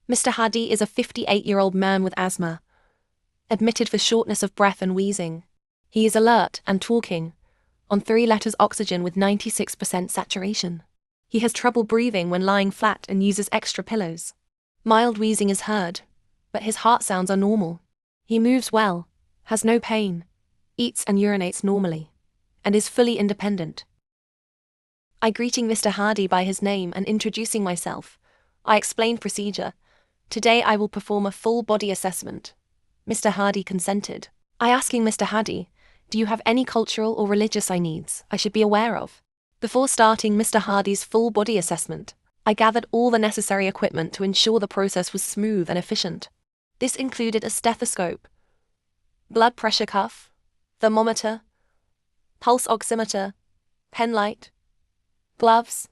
Mr. Hadi is a 58-year-old man with asthma, admitted for shortness of breath and wheezing. He is alert and talking, on 3 letters oxygen with 96% saturation. He has trouble breathing when lying flat and uses extra pillows. Mild wheezing is heard, but his heart sounds are normal. He moves well, has no pain, eats and urinates normally, and is fully independent. I greeting Mr. Hadi by his name and introducing myself. I explained procedure. Today I will perform a full body assessment. Mr. Hadi consented. I asking Mr. Hadi, do you have any cultural or religious needs I should be aware of? Before starting Mr. Hadi's full body assessment, I gathered all the necessary equipment to ensure the process was smooth and efficient. This included a stethoscope, blood pressure cuff, thermometer, pulse oximeter, pen light, gloves,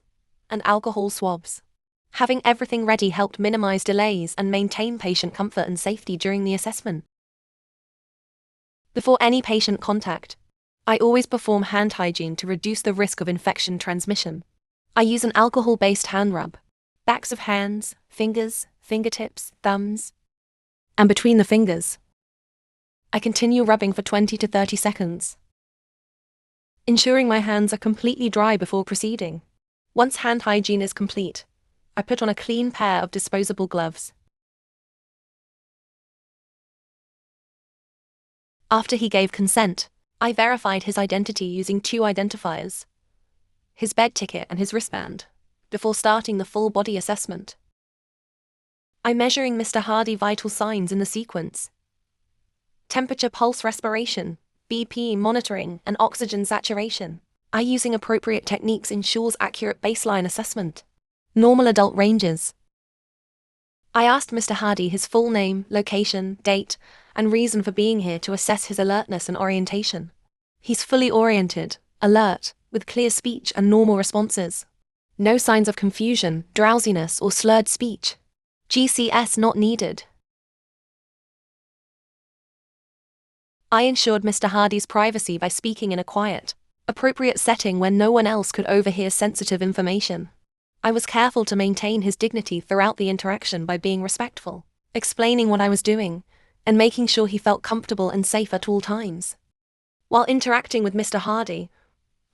and alcohol swabs. Having everything ready helped minimize delays and maintain patient comfort and safety during the assessment. Before any patient contact, I always perform hand hygiene to reduce the risk of infection transmission. I use an alcohol-based hand rub, backs of hands, fingers, fingertips, thumbs, and between the fingers. I continue rubbing for 20 to 30 seconds, ensuring my hands are completely dry before proceeding. Once hand hygiene is complete, I put on a clean pair of disposable gloves. After he gave consent, I verified his identity using 2 identifiers, his bed ticket and his wristband, before starting the full body assessment. I'm measuring Mr. Hadi vital signs in the sequence: temperature, pulse, respiration, BP monitoring, and oxygen saturation. I using appropriate techniques ensures accurate baseline assessment. Normal adult ranges. I asked Mr. Hadi his full name, location, date, and reason for being here to assess his alertness and orientation. He's fully oriented, alert, with clear speech and normal responses. No signs of confusion, drowsiness, or slurred speech. GCS not needed. I ensured Mr. Hadi's privacy by speaking in a quiet, appropriate setting where no one else could overhear sensitive information. I was careful to maintain his dignity throughout the interaction by being respectful, explaining what I was doing, and making sure he felt comfortable and safe at all times. While interacting with Mr. Hadi,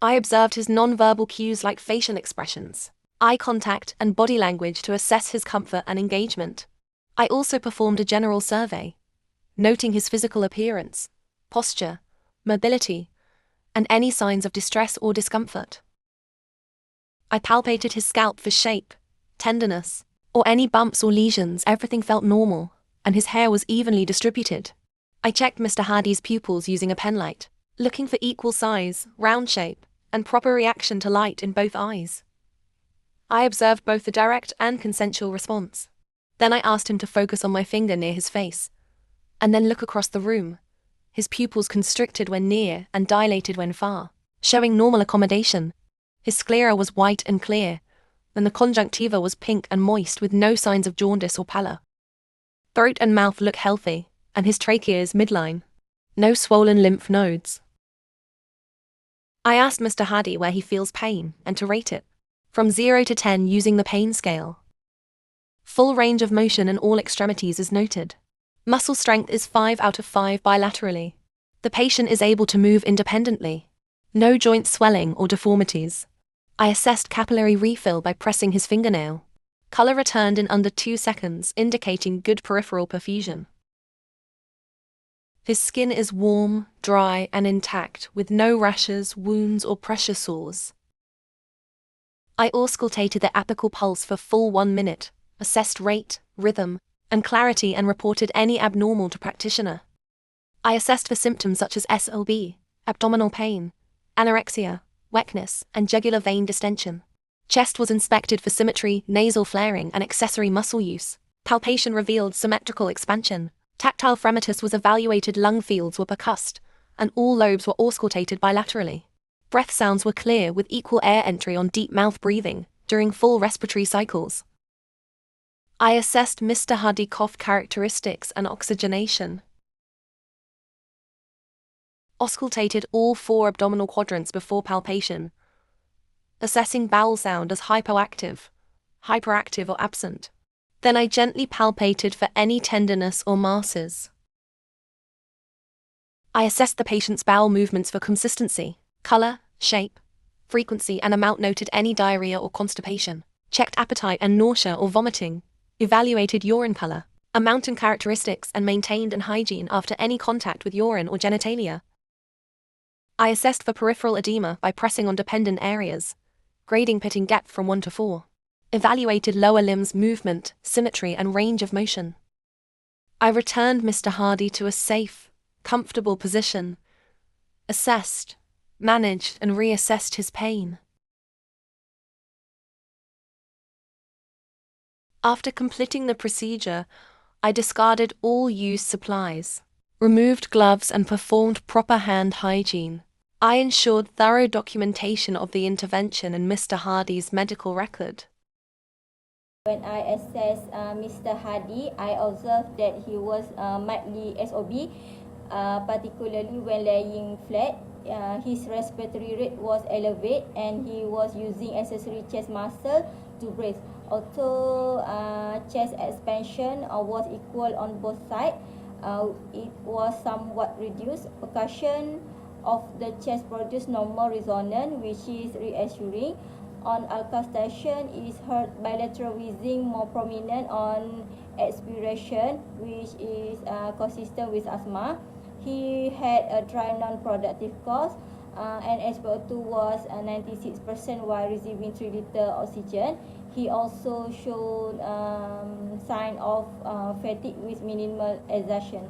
I observed his non-verbal cues like facial expressions, eye contact, and body language to assess his comfort and engagement. I also performed a general survey, noting his physical appearance, posture, mobility, and any signs of distress or discomfort. I palpated his scalp for shape, tenderness, or any bumps or lesions. Everything felt normal, and his hair was evenly distributed. I checked Mr. Hadi's pupils using a pen light, looking for equal size, round shape, and proper reaction to light in both eyes. I observed both the direct and consensual response. Then I asked him to focus on my finger near his face, and then look across the room. His pupils constricted when near and dilated when far, showing normal accommodation. His sclera was white and clear, and the conjunctiva was pink and moist with no signs of jaundice or pallor. Throat and mouth look healthy, and his trachea is midline. No swollen lymph nodes. I asked Mr. Hadi where he feels pain and to rate it, from 0 to 10 using the pain scale. Full range of motion in all extremities is noted. Muscle strength is 5 out of 5 bilaterally. The patient is able to move independently. No joint swelling or deformities. I assessed capillary refill by pressing his fingernail. Color returned in under 2 seconds, indicating good peripheral perfusion. His skin is warm, dry, and intact, with no rashes, wounds, or pressure sores. I auscultated the apical pulse for full 1 minute, assessed rate, rhythm, and clarity, and reported any abnormal to practitioner. I assessed for symptoms such as SLB, abdominal pain, anorexia, weakness, and jugular vein distension. Chest was inspected for symmetry, nasal flaring, and accessory muscle use. Palpation revealed symmetrical expansion. Tactile fremitus was evaluated, lung fields were percussed, and all lobes were auscultated bilaterally. Breath sounds were clear with equal air entry on deep mouth breathing during full respiratory cycles. I assessed Mr. Hadi cough characteristics and oxygenation. Auscultated all 4 abdominal quadrants before palpation, assessing bowel sound as hypoactive, hyperactive, or absent. Then I gently palpated for any tenderness or masses. I assessed the patient's bowel movements for consistency, color, shape, frequency, and amount, noted any diarrhea or constipation, checked appetite and nausea or vomiting, evaluated urine color, amount and characteristics, and maintained an hygiene after any contact with urine or genitalia. I assessed for peripheral edema by pressing on dependent areas, grading pitting depth from 1 to 4, evaluated lower limbs movement, symmetry, and range of motion. I returned Mr. Hardy to a safe, comfortable position, assessed, managed, and reassessed his pain. After completing the procedure, I discarded all used supplies, removed gloves, and performed proper hand hygiene. I ensured thorough documentation of the intervention in Mr. Hardy's medical record. When I assessed Mr. Hardy, I observed that he was mildly SOB, particularly when laying flat. His respiratory rate was elevated and he was using accessory chest muscle to breathe. Although chest expansion was equal on both sides, it was somewhat reduced. Percussion of the chest produced normal resonance, which is reassuring. On auscultation is heard bilateral wheezing more prominent on expiration, which is consistent with asthma. He had a dry non-productive cough and SpO2 was 96% while receiving 3 liter oxygen. He also showed sign of fatigue with minimal exertion.